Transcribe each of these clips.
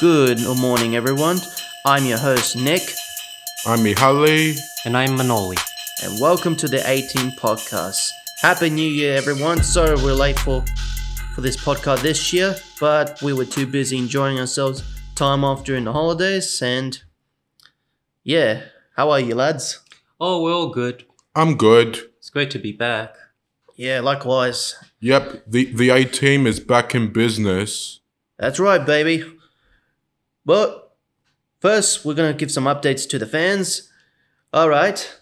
Good morning, everyone. I'm your host, Nick, I'm Mihaly. And I'm Manoli. and welcome to the 18 Podcast. Happy New Year, everyone. Sorry we're late for this podcast this year, but we were too busy enjoying ourselves time off during the holidays, and yeah, how are you, lads? Oh, we're all good. I'm good. It's great to be back. Yeah, likewise. Yep, the A team is back in business. That's right, baby. But first, we're going to give some updates to the fans. All right.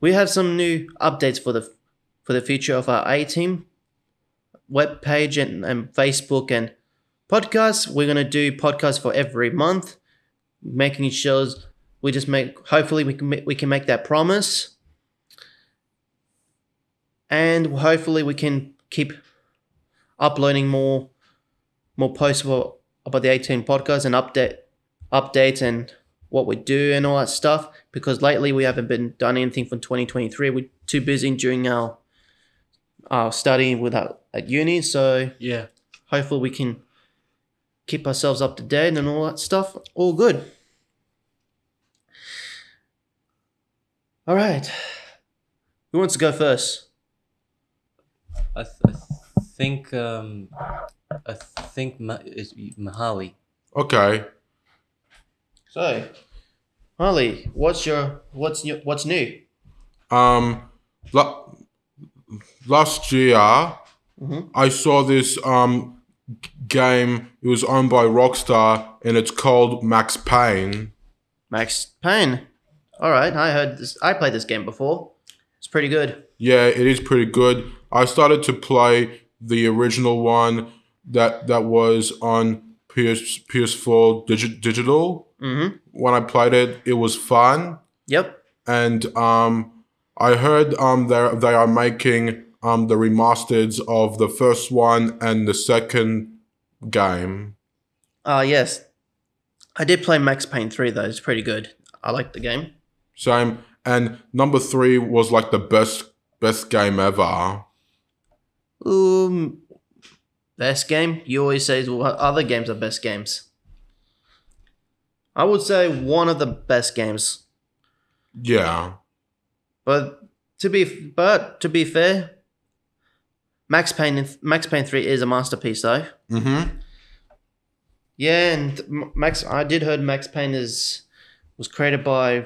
We have some new updates for the future of our A team webpage and Facebook and podcasts. We're going to do podcasts for every month, making sure hopefully we can make that promise. And hopefully we can keep uploading more posts about the 18 podcast and updates and what we do and all that stuff, because lately we haven't been done anything from 2023. We're too busy during our studying at uni, so Yeah. hopefully we can keep ourselves up to date and all that stuff. All good. All right. Who wants to go first? I think it's Mihaly. Okay. So, Harley, what's new? Um, last year I saw this game. It was owned by Rockstar, and it's called Max Payne. Max Payne. All right, I heard this. I played this game before. It's pretty good. Yeah, it is pretty good. I started to play the original one that was on PS4 digital. Mm-hmm. When I played it, it was fun. Yep. And I heard they are making the remasters of the first one and the second game. Yes. I did play Max Payne 3 though. It's pretty good. I like the game. Same. And number 3 was like the best game ever. Best game? You always say other games are best games. I would say one of the best games. Yeah. But to be fair, Max Payne 3 is a masterpiece though. Mm-hmm. Yeah, and I did heard Max Payne was created by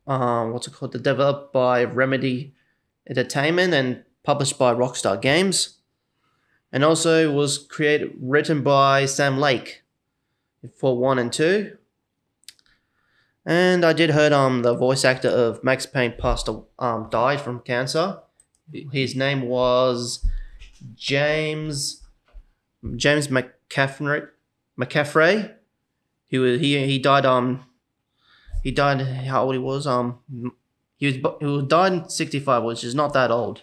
developed by Remedy Entertainment and published by Rockstar Games, and also was written by Sam Lake for 1 and 2. And I did heard the voice actor of Max Payne died from cancer. His name was James McCaffrey. He died he died how old he was he died in 65, which is not that old.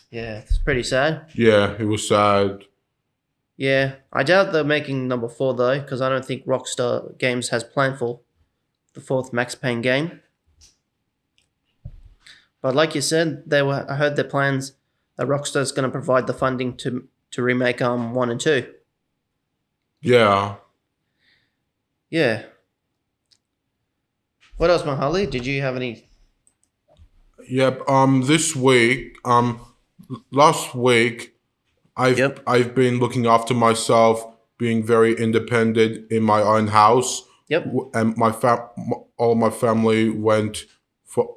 Yeah, it's pretty sad. Yeah, it was sad. Yeah, I doubt they're making number 4 though, because I don't think Rockstar Games has planned for the 4th Max Payne game. But like you said, I heard their plans that Rockstar's going to provide the funding to remake 1 and 2. Yeah. Yeah. What else, Mahali? Did you have any? Yep. This week, last week, I've been looking after myself, being very independent in my own house. Yep. And all my family went for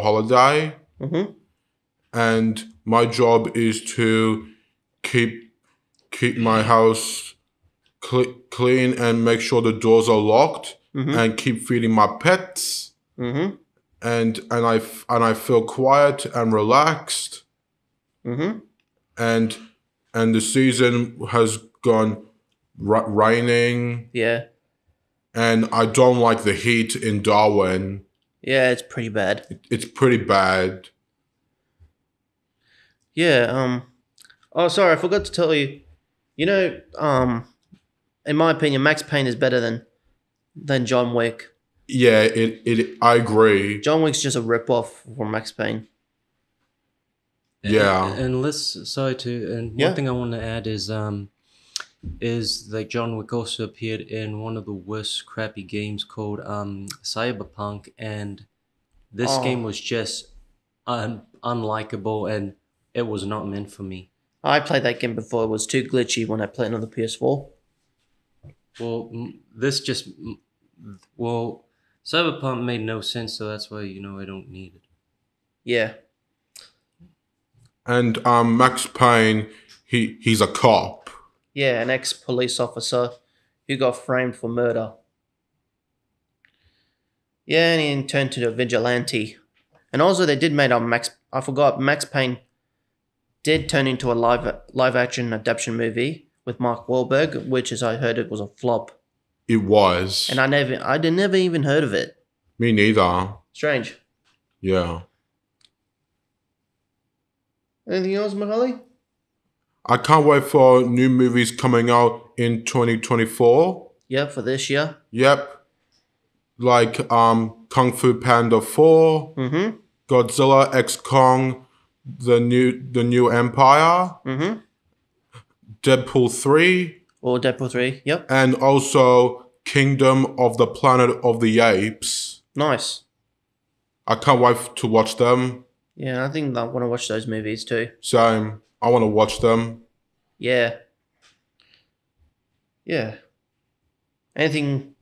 holiday. Mm-hmm. And my job is to keep my house clean and make sure the doors are locked, and keep feeding my pets. Mm-hmm. And I feel quiet and relaxed. Mm-hmm. And the season has gone raining. Yeah. And I don't like the heat in Darwin. Yeah, it's pretty bad. It's pretty bad. Yeah. Oh, sorry, I forgot to tell you. You know, in my opinion, Max Payne is better than John Wick. Yeah, I agree. John Wick's just a rip-off from Max Payne. Yeah. And one thing I want to add is is that John Wick also appeared in one of the worst crappy games called Cyberpunk, and this Oh. game was just unlikable, and it was not meant for me. I played that game before. It was too glitchy when I played it on the PS4. Well, this just well, Cyberpunk made no sense, so that's why I don't need it. Yeah. And Max Payne, he's a cop. Yeah, an ex-police officer who got framed for murder. Yeah, and he turned to a vigilante. And also they did make I forgot, Max Payne did turn into a live action adaptation movie with Mark Wahlberg, which as I heard it was a flop. It was. And I never even heard of it. Me neither. Strange. Yeah. Anything else, Mahali? I can't wait for new movies coming out in 2024. Yep, for this year. Yep. Like Kung Fu Panda 4, Mm-hmm. Godzilla X Kong, the new Empire, Mm-hmm. Deadpool 3, Or Deadpool 3. Yep. and also Kingdom of the Planet of the Apes. Nice. I can't wait to watch them. Yeah, I think I want to watch those movies too. Same. I want to watch them. Yeah. Yeah. Anything...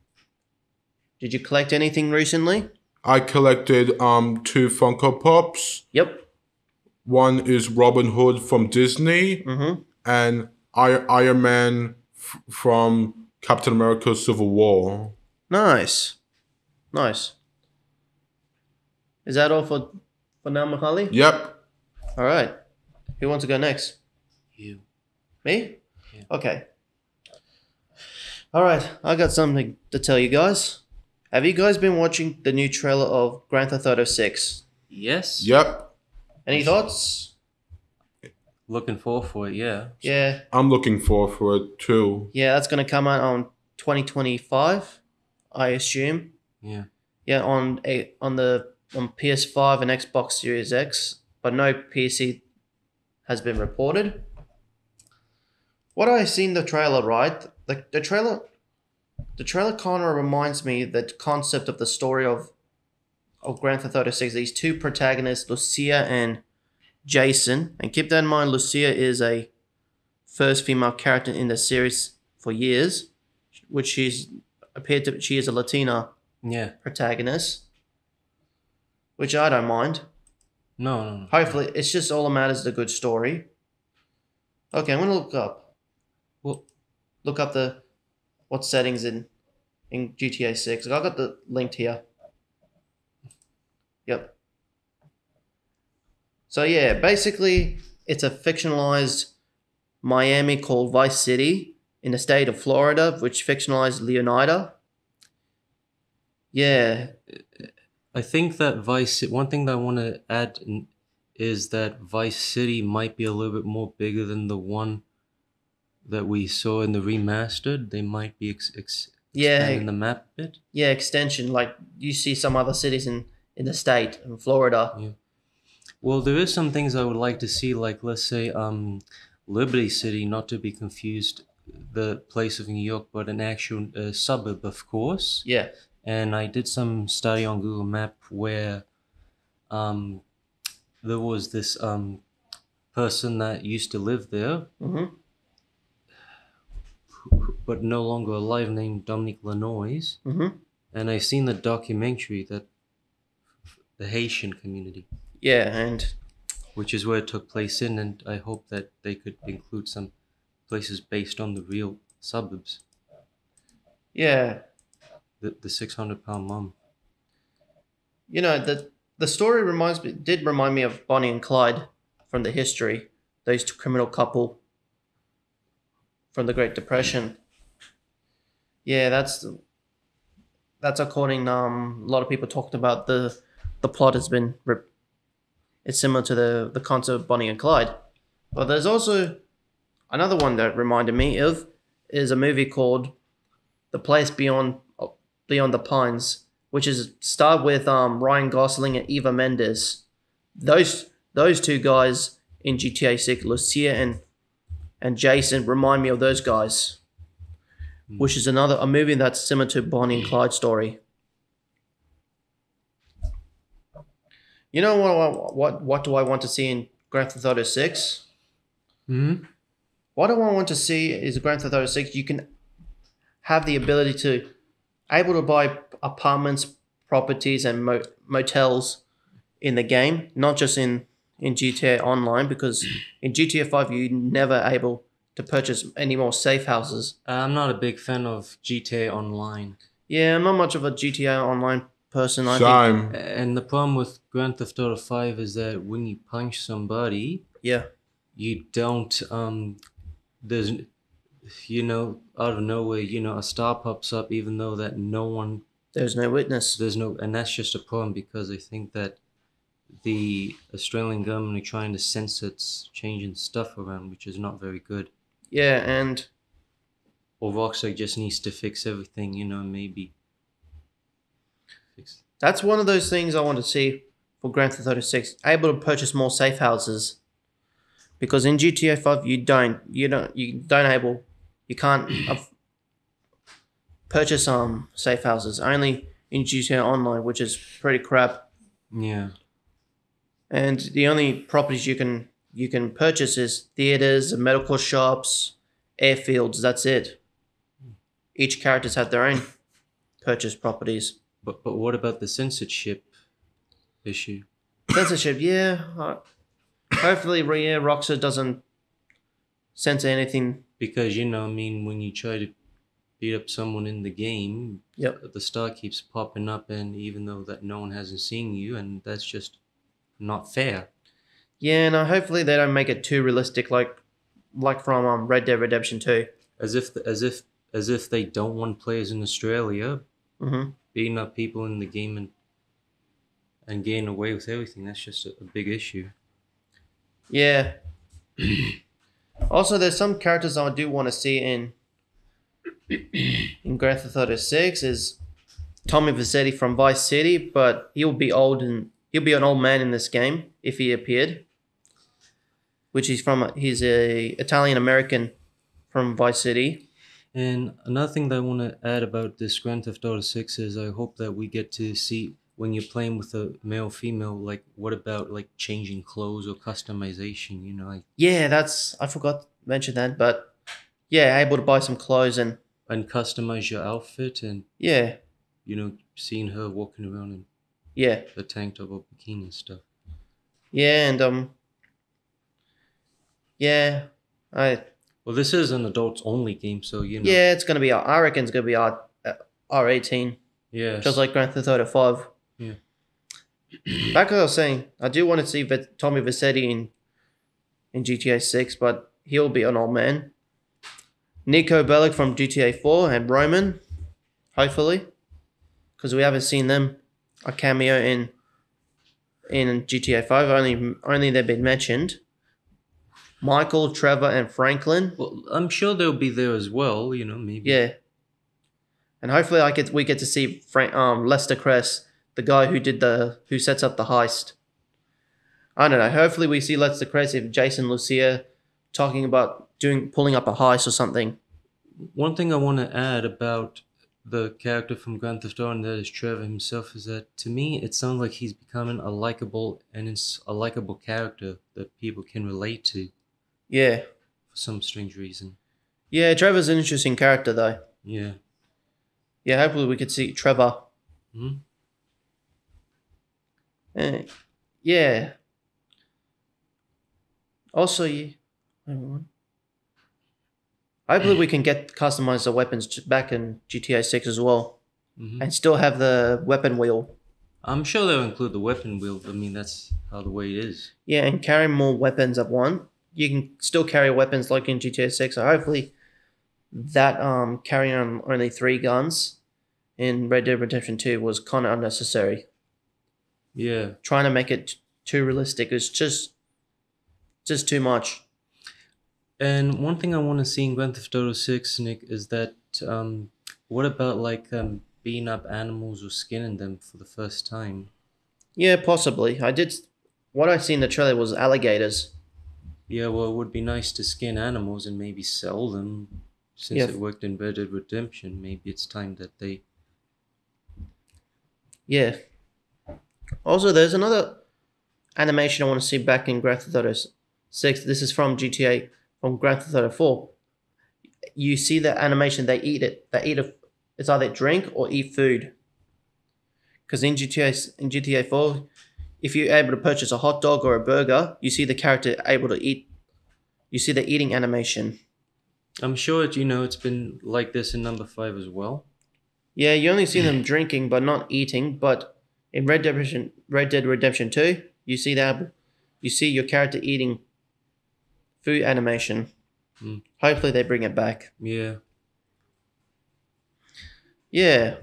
Did you collect anything recently? I collected 2 Funko Pops. Yep. One is Robin Hood from Disney, Mm-hmm. and Iron Man from Captain America Civil War. Nice. Nice. Is that all for now, Mahali? Yep. All right. Who wants to go next? You. Me? Yeah. Okay. All right. I got something to tell you guys. Have you guys been watching the new trailer of Grand Theft Auto 6? Yes. Yep. Any thoughts? Looking forward for it. Yeah. Yeah. I'm looking forward for it too. Yeah, that's going to come out on 2025, I assume. Yeah. Yeah, on PS5 and Xbox Series X, but no PC has been reported. What I seen the trailer, right? The trailer kind of reminds me the concept of the story of Grand Theft Auto 6. These two protagonists, Lucia and Jason, and keep that in mind. Lucia is a first female character in the series for years, which she is a Latina Yeah. protagonist, which I don't mind. No. Hopefully, it's just all that matters is a good story. Okay, I'm gonna Well, look up what settings in GTA 6. I got the linked here. Yep. So yeah, basically, it's a fictionalized Miami called Vice City in the state of Florida, which fictionalized Leonida. Yeah, I think that one thing that I want to add is that Vice City might be a little bit more bigger than the one that we saw in the remastered. They might be expanding the map a bit. yeah, extension. Like you see some other cities in the state in Florida. Yeah. Well, there is some things I would like to see, like let's say Liberty City, not to be confused the place of New York, but an actual suburb, of course. Yeah. And I did some study on Google Map where there was this person that used to live there, Mm-hmm. but no longer alive, named Dominique Lanois. Mm-hmm. And I've seen the documentary that the Haitian community, Yeah, and which is where it took place in, and I hope that they could include some places based on the real suburbs. yeah, The 600-pound mom. you know the story did remind me of Bonnie and Clyde from the history. Those two criminal couple from the Great Depression. Yeah, that's according. A lot of people talked about the plot has been. It's similar to the concept of Bonnie and Clyde, but there's also another one that reminded me of is a movie called The Place Beyond the Pines, which is starred with Ryan Gosling and Eva Mendes. Those two guys in GTA 6, Lucia and and Jason remind me of those guys, which is a movie that's similar to Bonnie and Clyde story. You know what do I want to see in Grand Theft Auto 6? Hmm. What do I want to see is Grand Theft Auto 6. You can have the ability to able to buy apartments, properties, and motels in the game, not just in GTA Online, because in GTA 5 you're never able to purchase any more safe houses. I'm not a big fan of GTA Online. Yeah, I'm not much of a GTA Online person. I think. Same. And the problem with Grand Theft Auto 5 is that when you punch somebody, Yeah, you don't there's out of nowhere, a star pops up even though that no one there's no witness. and that's just a problem because I think that the Australian government are trying to censor it's changing stuff around, which is not very good. Yeah, and Or Rockstar just needs to fix everything, maybe fix. that's one of those things I want to see for Grand Theft Auto 6. Able to purchase more safe houses. Because in GTA 5 you can't purchase safe houses. Only in GTA Online, which is pretty crap. Yeah. And the only properties you can purchase is theaters, medical shops, airfields. That's it. Each characters have their own purchase properties. But what about the censorship issue? Censorship, yeah. Hopefully, Rockstar doesn't censor anything. Because when you try to beat up someone in the game, Yep. the star keeps popping up, and even though that no one hasn't seen you, and that's just not fair. Yeah, no. Hopefully, they don't make it too realistic, like from Red Dead Redemption 2. As if they don't want players in Australia Mm-hmm. beating up people in the game and getting away with everything. That's just a big issue. Yeah. Also, there's some characters I do want to see in Grand Theft Auto 6 is Tommy Vercetti from Vice City, but he'll be old and he'll be an old man in this game if he appeared. Which he's a Italian American from Vice City. And another thing that I want to add about this Grand Theft Auto 6 is I hope that we get to see when you're playing with a male female, like what about like changing clothes or customization, Yeah, I forgot to mention that, but yeah, able to buy some clothes and customize your outfit and yeah, seeing her walking around in yeah, a tank top or bikini and stuff. yeah, and yeah, Well, this is an adults only game, so yeah, it's gonna be I reckon it's gonna be R18, yeah, just like Grand Theft Auto 5. Yeah. Like I was saying, I do want to see Tommy Vercetti in GTA 6, but he'll be an old man. Nico Bellic from GTA 4 and Roman, hopefully, because we haven't seen them a cameo in GTA 5. Only they've been mentioned. Michael, Trevor, and Franklin. Well, I'm sure they'll be there as well. Maybe. Yeah. And hopefully, we get to see Lester Cress, the guy who sets up the heist. I don't know. Hopefully, we see Lester Cress if Jason Lucia talking about pulling up a heist or something. One thing I want to add about the character from Grand Theft Auto, and that is Trevor himself, is that to me it sounds like he's becoming a likable character that people can relate to. Yeah. For some strange reason. Yeah, Trevor's an interesting character though. Yeah. Yeah, hopefully we could see Trevor. Hmm. Yeah. Also, everyone. Hopefully we can customize the weapons back in GTA 6 as well. Mm-hmm. And still have the weapon wheel. I'm sure they'll include the weapon wheel. I mean, that's how the way it is. Yeah, and carry more weapons at once. You can still carry weapons like in GTA 6. So hopefully that carrying on only 3 guns in Red Dead Redemption 2 was kind of unnecessary. Yeah. Trying to make it too realistic is just too much. And one thing I want to see in Grand Theft Auto 6, Nick, is that what about beating up animals or skinning them for the first time? Yeah, possibly. What I see in the trailer was alligators. Yeah, well, it would be nice to skin animals and maybe sell them. Since Yeah. it worked in Red Dead Redemption, maybe it's time that they. Yeah. Also, there's another animation I want to see back in Grand Theft Auto 6. This is from GTA, from Grand Theft Auto 4. You see the animation, they eat it. They eat it's either drink or eat food. Because in GTA 4, if you're able to purchase a hot dog or a burger, you see the character able to eat. You see the eating animation. I'm sure it's been like this in number 5 as well. Yeah, you only see them drinking but not eating. But in Red Dead Redemption 2, you see your character eating food animation. Mm. Hopefully they bring it back. Yeah. Yeah.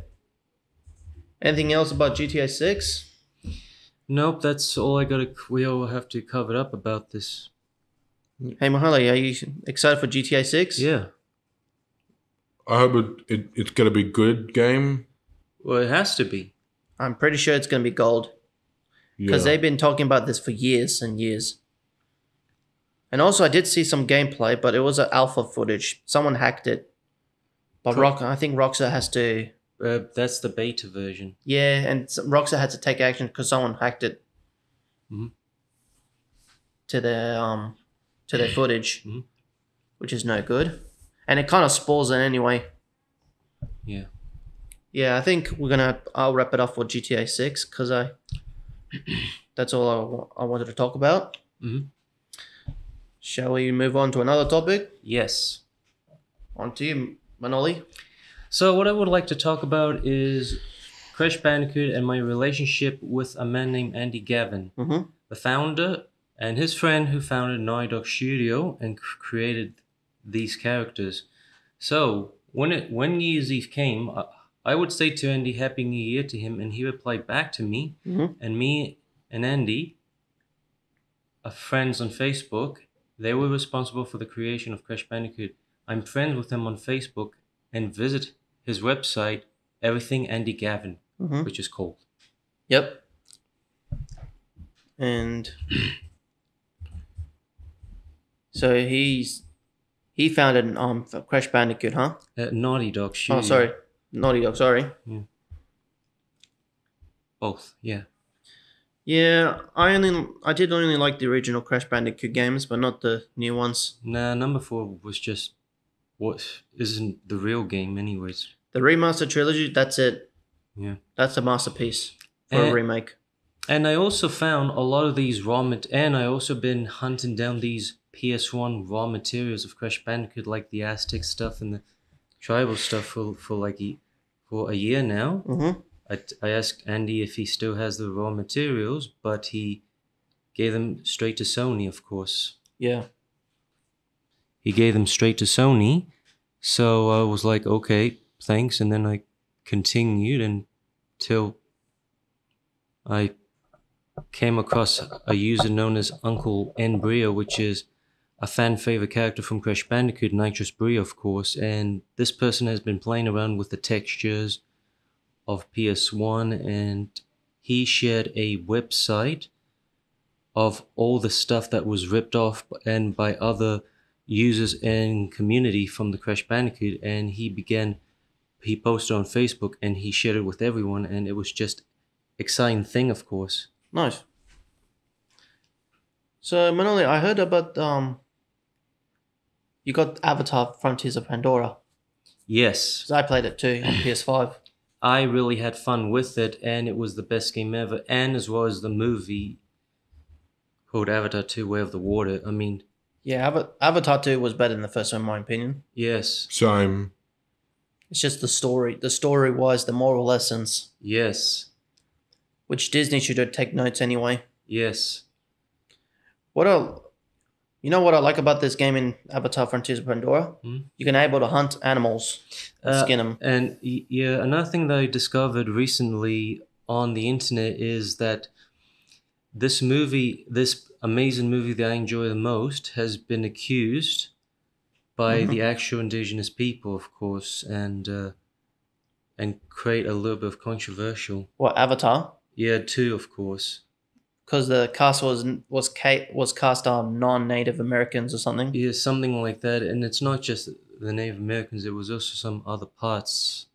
Anything else about GTA 6? Nope, that's all we all have to cover up about this. Hey Mahali, are you excited for GTA 6? Yeah. I hope it's gonna be good game. Well, it has to be. I'm pretty sure it's going to be gold. Because Yeah. they've been talking about this for years and years. And also, I did see some gameplay, but it was an alpha footage. Someone hacked it. But I think Rockstar has to. That's the beta version. Yeah, and Rockstar had to take action because someone hacked it Mhm. to their footage, Mhm. which is no good. And it kind of spoils it anyway. Yeah. Yeah, I think I'll wrap it up for GTA 6 because that's all I wanted to talk about. Mhm. Shall we move on to another topic? Yes. On to you, Manoli. So what I would like to talk about is Crash Bandicoot and my relationship with a man named Andy Gavin, Mm-hmm. the founder and his friend who founded Naughty Dog Studio and created these characters. So when New Year's Eve came, I would say to Andy Happy New Year to him, and he replied back to me, Mm-hmm. and me and Andy are friends on Facebook. They were responsible for the creation of Crash Bandicoot. I'm friends with him on Facebook and visit his website, Everything Andy Gavin, Mm-hmm. which is called. Yep. And so he founded Crash Bandicoot, huh? Naughty Dog Studio. Oh, sorry, Naughty Dog. Sorry. Both, yeah. Yeah, I did only like the original Crash Bandicoot games, but not the new ones. Nah, number 4 was just what isn't the real game, anyways. The remaster trilogy, that's it. Yeah. That's a masterpiece for a And- remake. And I also found a lot of these and I also been hunting down these PS1 raw materials of Crash Bandicoot, like the Aztec stuff and the tribal stuff for a year now. Mm-hmm. I asked Andy if he still has the raw materials, but he gave them straight to Sony, of course. Yeah. He gave them straight to Sony, so I was like, okay, thanks, and then I continued until I came across a user known as Uncle N Brio, which is a fan favorite character from Crash Bandicoot, Nitrous Brio, of course, and this person has been playing around with the textures of PS1, and he shared a website of all the stuff that was ripped off and by other users and community from the Crash Bandicoot, and he posted on Facebook and he shared it with everyone, and it was just exciting thing, of course. Nice. So Manoli, I heard about you got Avatar: Frontiers of Pandora. Yes, 'Cause I played it too on PS5. I really had fun with it, and it was the best game ever, and as well as the movie called Avatar 2 Way of the Water. I mean, Yeah, Avatar 2 was better than the first one, in my opinion. yes, Same. It's just the story. The story was the moral lessons, yes, which Disney should take notes anyway. yes. You know what I like about this game in Avatar: Frontiers of Pandora? Hmm? You can able to hunt animals, and skin them. And yeah, another thing that I discovered recently on the internet is that this amazing movie that I enjoy the most, has been accused by the actual indigenous people, of course, and create a little bit of controversial. What, Avatar? Yeah, too, of course. because the cast was cast on non-Native Americans or something. Yeah, something like that. And it's not just the Native Americans, it was also some other parts.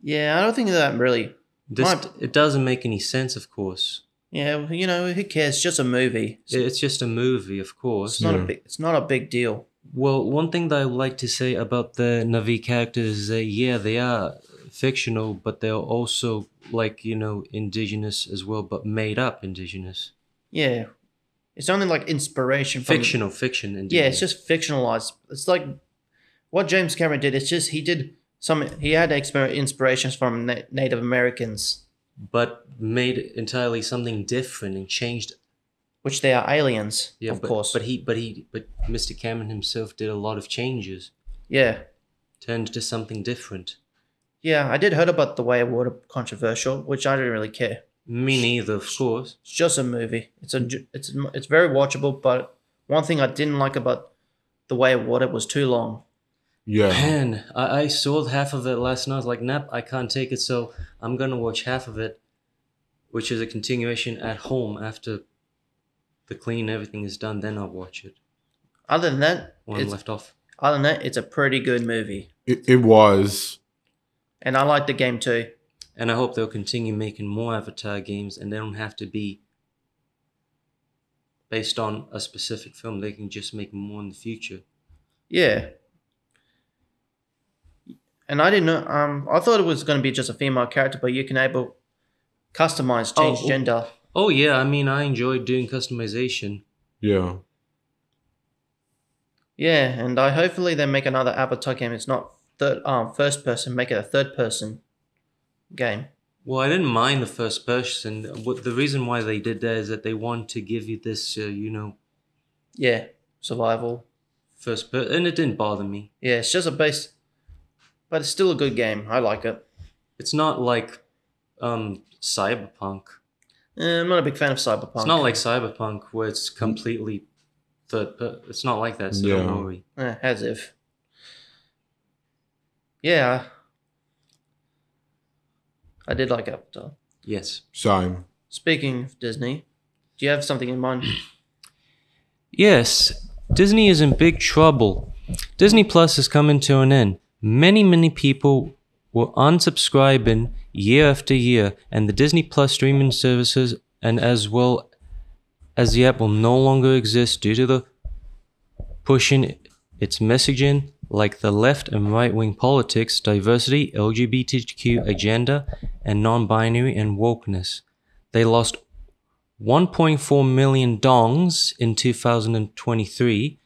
Yeah, I don't think that really. It doesn't make any sense, of course. Yeah, you know, who cares? It's just a movie. It's just a movie, of course. It's not a big deal. Well, one thing that I would like to say about the Na'vi characters is that, yeah, they are fictional, but they're also, like, you know, indigenous as well, but made up indigenous. Yeah. It's only like inspiration from... Fiction. Indigenous. Yeah, it's just fictionalized. It's like what James Cameron did. It's just he had inspirations from Native Americans. But made entirely something different and changed. Which they are aliens, yeah, of course. But Mr. Cameron himself did a lot of changes. Yeah. Turned to something different. Yeah, I did heard about The Way of Water controversial, which I didn't really care. Me neither, of course. It's just a movie. It's very watchable, but one thing I didn't like about The Way of Water was too long. Yeah. Man, I saw half of it last night. I was like, nope, I can't take it, so I'm gonna watch half of it, which is a continuation at home after the clean everything is done. Then I'll watch it. Other than that, left off. Other than that, it's a pretty good movie. It was. And I like the game too. And I hope they'll continue making more Avatar games, and they don't have to be based on a specific film. They can just make more in the future. Yeah. And I didn't know. I thought it was going to be just a female character, but you can change gender. Oh yeah, I mean, I enjoyed doing customization. Yeah. Yeah, and hopefully they make another Avatar game. It's not first person. Make it a third person game. Well, I didn't mind the first person. The reason why they did that is that they want to give you this, Yeah, survival. And it didn't bother me. Yeah, it's just a base, but it's still a good game. I like it. It's not like Cyberpunk. I'm not a big fan of Cyberpunk. It's not like Cyberpunk where it's completely it's not like that, so don't worry. As if. Yeah. I did like Avatar. Yes. Same. Speaking of Disney, do you have something in mind? Yes. Disney is in big trouble. Disney Plus is coming to an end. Many people were unsubscribing year after year, and the Disney Plus streaming services, and as well as the app, will no longer exist due to the pushing its messaging like the left and right-wing politics, diversity, LGBTQ agenda, and non-binary and wokeness. They lost 1.4 million dongs in 2023.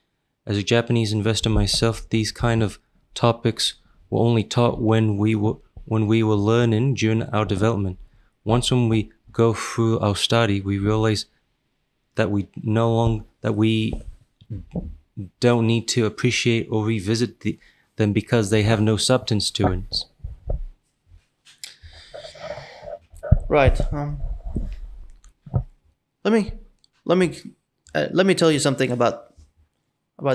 As a Japanese investor myself, these kind of topics were only taught when we were learning during our development. Once when we go through our study, we realize that we don't need to appreciate or revisit them because they have no substance to it. Right. Let me tell you something about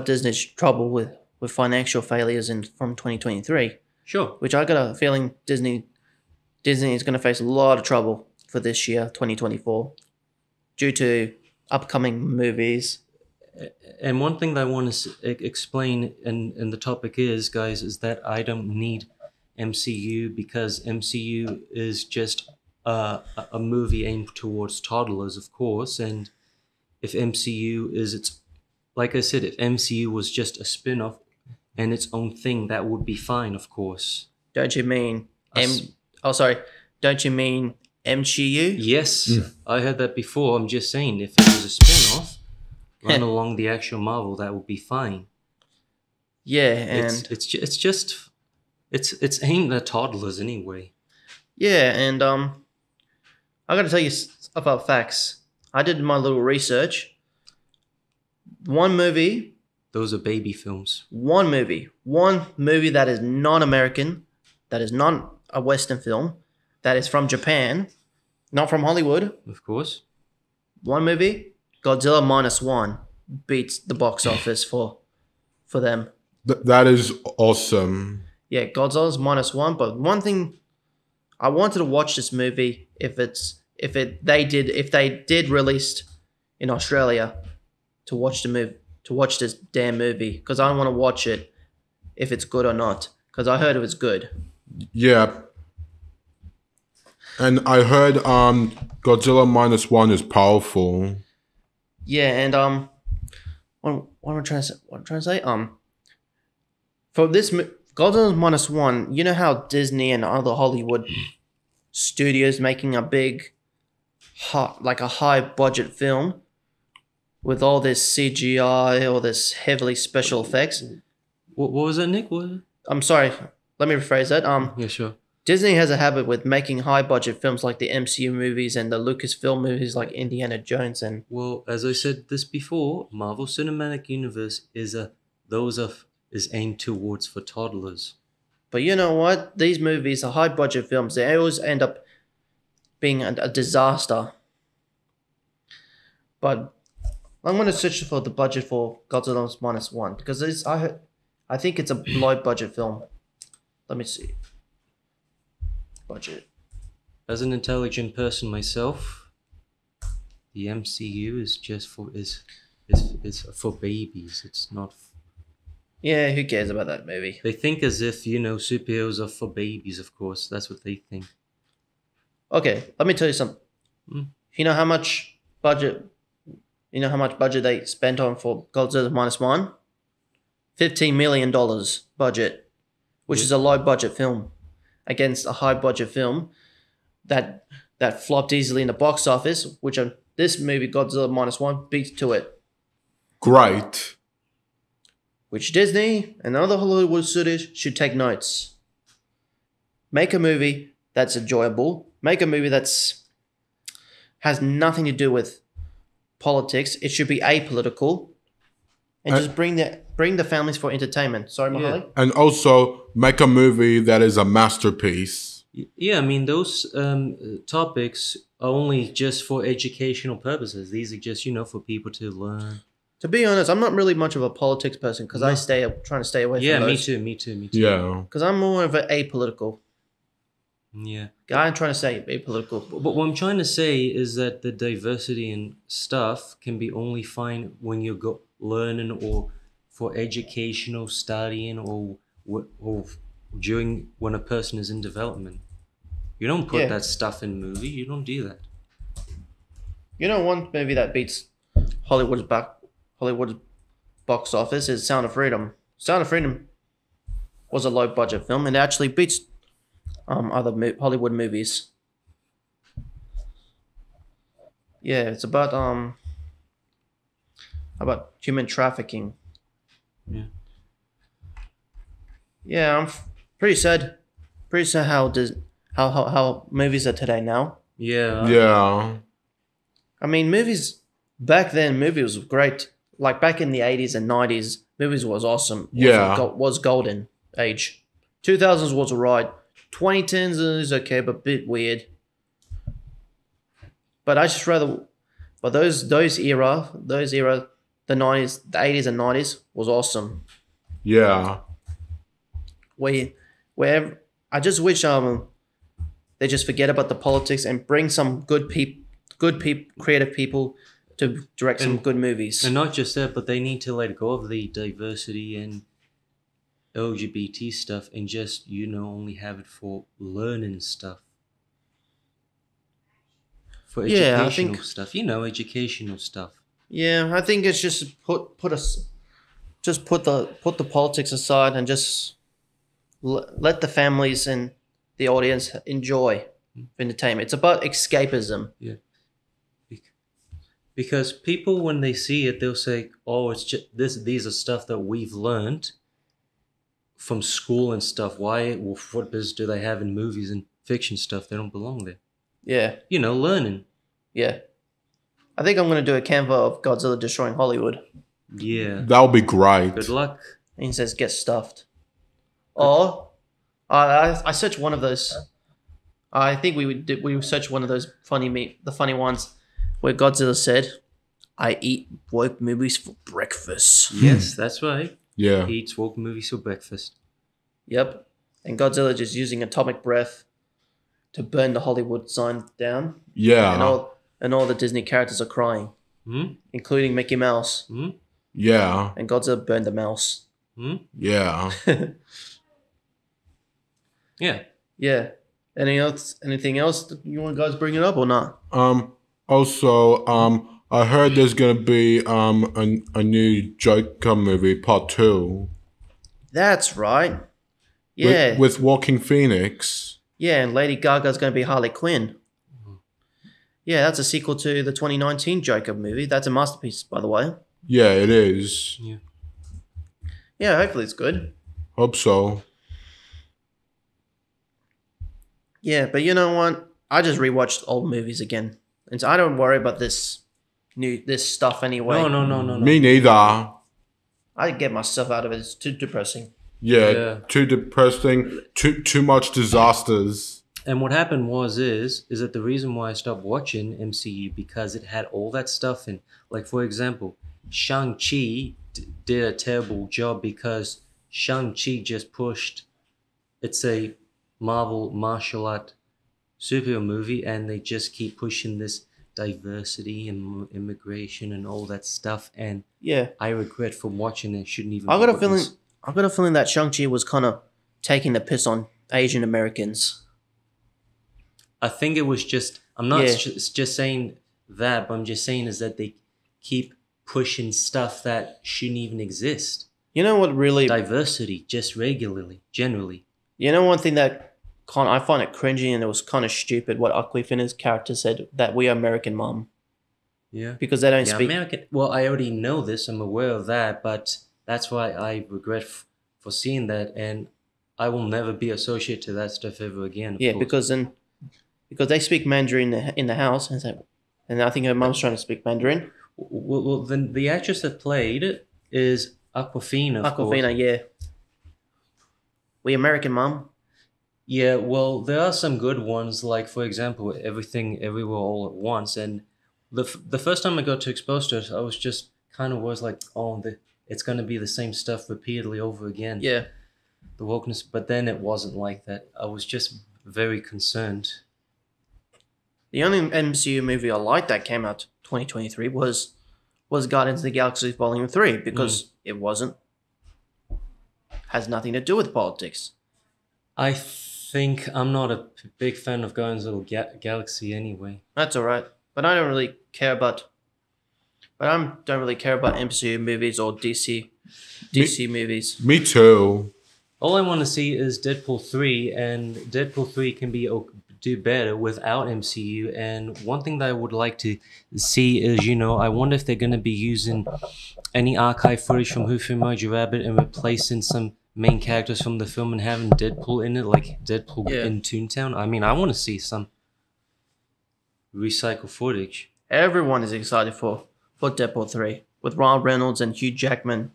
Disney's trouble with financial failures from 2023. Sure. Which I got a feeling Disney is going to face a lot of trouble for this year, 2024, due to upcoming movies. And one thing that I want to explain in the topic is, guys, is that I don't need MCU because MCU is just a movie aimed towards toddlers, of course. And if MCU is like I said, if MCU was just a spin-off and its own thing, that would be fine, of course. Don't you mean Don't you mean MCU? Yes, I heard that before. I'm just saying, if it was a spin-off, run along the actual Marvel, that would be fine. Yeah, and it's aimed at toddlers anyway. Yeah, and I got to tell you about facts. I did my little research. One movie. Those are baby films. One movie that is non-American, that is not a Western film, that is from Japan, not from Hollywood. Of course. One movie, Godzilla -1, beats the box office for them. That is awesome. Yeah, Godzilla's -1. But one thing, I wanted to watch this movie if if they did release in Australia to watch this damn movie, because I want to watch it if it's good or not, because I heard it was good. Yeah. And I heard Godzilla minus one is powerful. Yeah, and what am I trying to say? For this Godzilla minus one, you know how Disney and other Hollywood studios making a big, a high budget film with all this CGI, all this heavily special effects. What was that, Nick? What? I'm sorry. Let me rephrase that. Yeah, sure. Disney has a habit with making high budget films like the MCU movies and the Lucasfilm movies like Indiana Jones and Well, as I said this before, Marvel Cinematic Universe is aimed towards for toddlers. but you know what? These movies are high budget films. They always end up being a disaster. But I'm going to search for the budget for Godzilla minus one because I think it's a low budget film. Let me see. Budget. As an intelligent person myself, the MCU is just is for babies. It's not. Yeah, who cares about that movie? They think as if superheroes are for babies. Of course, that's what they think. Okay, let me tell you something. Mm. You know how much budget? You know how much budget they spent on for Godzilla minus one? $15 million budget, which is a low budget film against a high budget film that flopped easily in the box office, which this movie Godzilla minus one beats to it. Great. Which Disney and other Hollywood studios should take notes. Make a movie that's enjoyable. Make a movie that's has nothing to do with politics. It should be apolitical, and just bring the families for entertainment. Sorry, Mahali. And also make a movie that is a masterpiece. Yeah, I mean those topics are only just for educational purposes. These are just for people to learn. To be honest, I'm not really much of a politics person because I trying to stay away Yeah, from me those. too. Yeah. Because I'm more of an apolitical Yeah. guy. I'm trying to say apolitical. But what I'm trying to say is that the diversity and stuff can be only fine when you're learning or for educational studying or during when a person is in development. You don't put that stuff in movie. You don't do that. You know, one movie that beats Hollywood's box office is Sound of Freedom. Sound of Freedom was a low budget film and it actually beats other Hollywood movies. Yeah, it's about human trafficking. Yeah. Yeah, I'm pretty sad. Pretty sad how movies are today now. Yeah. Yeah. I mean, movies was great. Like back in the 80s and 90s, movies was awesome. Was golden age. 2000s was alright. 2010s is okay, but a bit weird. But I just rather, but those era, the 90s, the 80s and 90s was awesome. Yeah. Where I just wish they just forget about the politics and bring some good creative people to direct some good movies. And not just that, but they need to let go of the diversity and LGBT stuff and just, only have it for learning stuff. For educational stuff. Educational stuff. Yeah, I think it's just put the politics aside and just let the families and the audience enjoy entertainment. It's about escapism. Yeah. Because people, when they see it, they'll say, "Oh, it's just this. These are stuff that we've learned from school and stuff. What business do they have in movies and fiction stuff? They don't belong there." Yeah. Learning. Yeah. I think I'm going to do a Canva of Godzilla destroying Hollywood. Yeah. That would be great. Good luck. And he says, get stuffed. Or, I searched one of those. I think we searched one of those the funny ones where Godzilla said, I eat woke movies for breakfast. Yes, that's right. Yeah. He eats woke movies for breakfast. Yep. And Godzilla just using atomic breath to burn the Hollywood sign down, Yeah. and all the Disney characters are crying, Hmm? including Mickey Mouse, Hmm? Yeah. and Godzilla burned the mouse. Hmm? Yeah. Yeah. Yeah. Anything else that you want guys bring it up or not? Also, I heard there's gonna be a new Joker movie, part 2. That's right. Yeah. With Walking Phoenix. Yeah, and Lady Gaga's going to be Harley Quinn. Yeah, that's a sequel to the 2019 Joker movie. That's a masterpiece, by the way. Yeah, it is. Yeah. Yeah, hopefully it's good. Hope so. Yeah, but you know what? I just rewatched old movies again, and so I don't worry about this stuff anyway. No. Me neither. I get myself out of it. It's too depressing. Yeah, too depressing. Too much disasters. And what happened is that the reason why I stopped watching MCU because it had all that stuff in. Like, for example, Shang-Chi did a terrible job because Shang-Chi just pushed. It's a Marvel martial art superhero movie, and they just keep pushing this diversity and immigration and all that stuff. And Yeah, I regret from watching it. Shouldn't even. I got a bother. feeling. I got a feeling that Shang-Chi was kind of taking the piss on Asian Americans. I think it was just. I'm not Yeah. just saying that, but I'm just saying is that they keep pushing stuff that shouldn't even exist. You know what really? Diversity, just regularly, generally. You know one thing that I find it cringy and it was kind of stupid what Awkwafina's character said, that we are American mom, Yeah. because they don't Yeah, speak. American. Well, I already know this. I'm aware of that, but that's why I regret for seeing that, and I will never be associated to that stuff ever again. of Yeah, course. because they speak Mandarin in the house, and I think her mom's trying to speak Mandarin. Well, then the actress that played it is Aquafina. Of course. Awkwafina, yeah. We American mom. Yeah, well, there are some good ones, like, for example, Everything Everywhere All at Once. And the first time I got to expose to it, I was just kind of was like, oh, it's going to be the same stuff repeatedly over again. Yeah. The wokeness. But then it wasn't like that. I was just very concerned. The only MCU movie I liked that came out 2023 was Guardians of the Galaxy Volume 3, because it has nothing to do with politics. I think I'm not a big fan of Guardians of the Galaxy anyway. That's all right, but I don't really care about. But I don't really care about MCU movies or DC movies. Me too. All I want to see is Deadpool 3, and Deadpool 3 can do better without MCU. And one thing that I would like to see is, I wonder if they're going to be using any archive footage from Who Framed Roger Rabbit and replacing some main characters from the film and having Deadpool in it, like Deadpool in Toontown. I mean, I want to see some recycled footage. Everyone is excited for Deadpool 3 with Ryan Reynolds and Hugh Jackman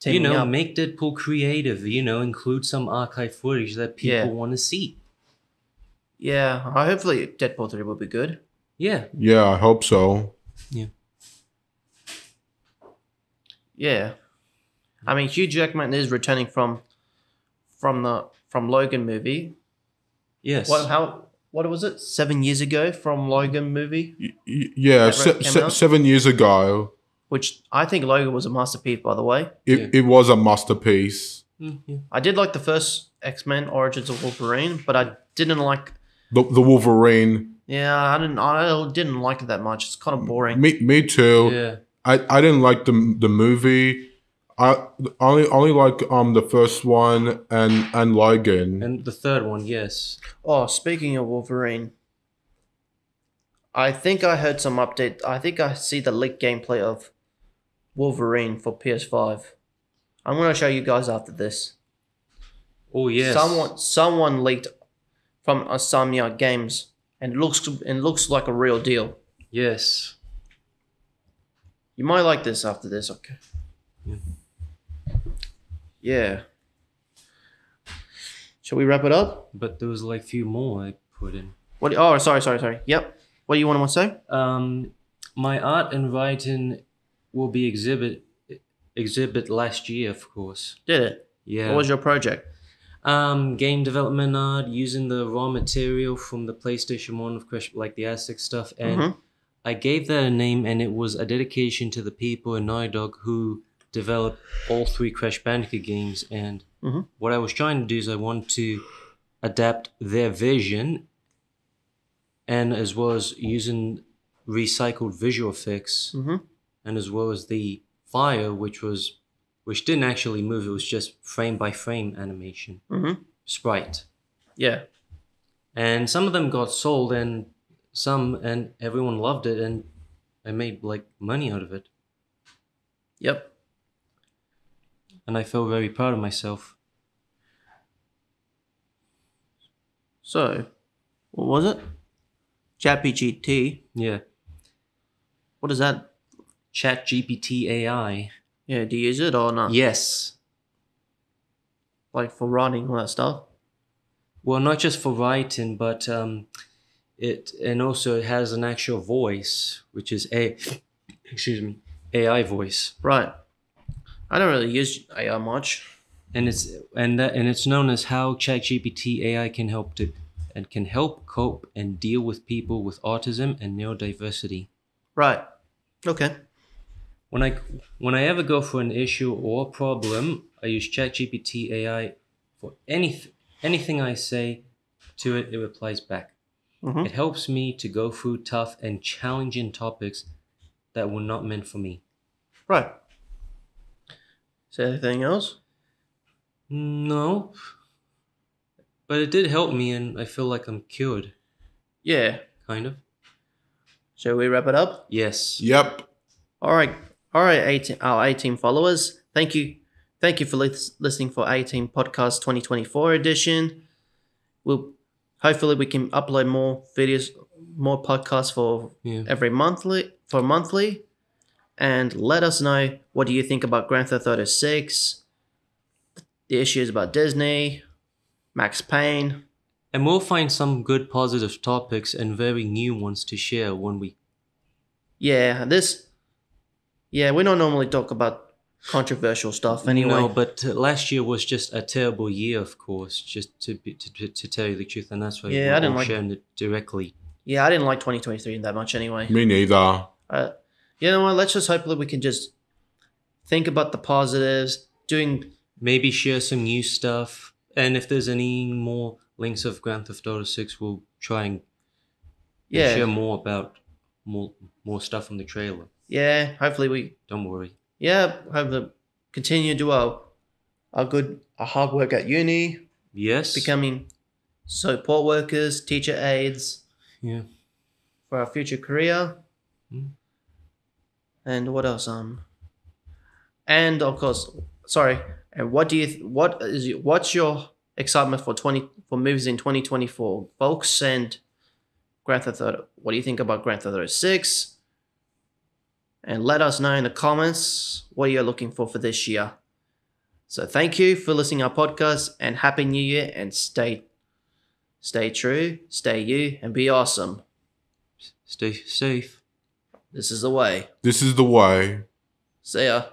teaming up. Make Deadpool creative, include some archive footage that people want to see. Yeah, hopefully Deadpool 3 will be good. Yeah. Yeah, I hope so. Yeah. I mean, Hugh Jackman is returning from Logan movie. Yes. What was it? 7 years ago from Logan movie, Yeah, came out? 7 years ago. which I think Logan was a masterpiece, by the way. It was a masterpiece. Yeah. I did like the first X-Men Origins of Wolverine, but I didn't like. The Wolverine. Yeah, I didn't like it that much. It's kind of boring. Me too. Yeah. I didn't like the movie. I only like the first one and Logan. And the third one, yes. Oh, speaking of Wolverine, I think I heard some update. I think I see the leaked gameplay of Wolverine for PS5. I'm gonna show you guys after this. Oh, yes. Someone leaked from Insomniac Games, and it looks like a real deal. Yes. You might like this after this, okay? Yeah. Shall we wrap it up? But there was like few more I put in. What? Oh, sorry. Yep. What do you want to say? My art and writing will be exhibit last year, of course. Did it? Yeah. What was your project? Game development art, using the raw material from the PlayStation 1 of Crash, like the Aztec stuff, and I gave that a name, and it was a dedication to the people in Naughty Dog who developed all 3 Crash Bandicoot games. And what I was trying to do is I wanted to adapt their vision, and as well as using recycled visual effects, and as well as the fire, which didn't actually move. It was just frame by frame animation, sprite. Yeah. And some of them got sold, and everyone loved it, and I made like money out of it. Yep. And I felt very proud of myself. So, what was it? ChatGPT. Yeah. What is that? ChatGPT AI. Yeah, do you use it or not? Yes. Like for writing all that stuff? Well, not just for writing, but it has an actual voice, which is AI voice. Right. I don't really use AI much. And it's known as how ChatGPT AI can help cope and deal with people with autism and neurodiversity. Right. Okay. When I ever go for an issue or problem, I use ChatGPT AI for anything I say to it. It replies back. It helps me to go through tough and challenging topics that were not meant for me. Right. Is there anything else? No. But it did help me, and I feel like I'm cured. Yeah. Kind of. Shall we wrap it up? Yes. Yep. All right, our 18 followers. Thank you for listening for 18 Podcast 2024 edition. Hopefully we can upload more videos, more podcasts for monthly, and let us know what do you think about Grand Theft Auto 6, the issues about Disney, Max Payne. And we'll find some good positive topics and very new ones to share when we... we don't normally talk about controversial stuff anyway. No, but last year was just a terrible year, of course, just to tell you the truth, and that's why we're sharing it directly. Yeah, I didn't like 2023 that much anyway. Me neither. You know what, let's just hopefully we can just think about the positives, maybe share some new stuff, and if there's any more links of Grand Theft Auto 6, we'll try and share more about more stuff from the trailer. Yeah, hopefully Don't worry. Yeah, hopefully continue to do our hard work at uni. Yes. Becoming support workers, teacher aides. Yeah. For our future career. And what else? And of course, and what's your excitement for movies in 2024, folks? And Grand Theft Auto. What do you think about Grand Theft Auto 6? And let us know in the comments what you're looking for this year. So thank you for listening to our podcast, and Happy New Year, and stay true, stay you, and be awesome. Stay safe. This is the way. This is the way. See ya.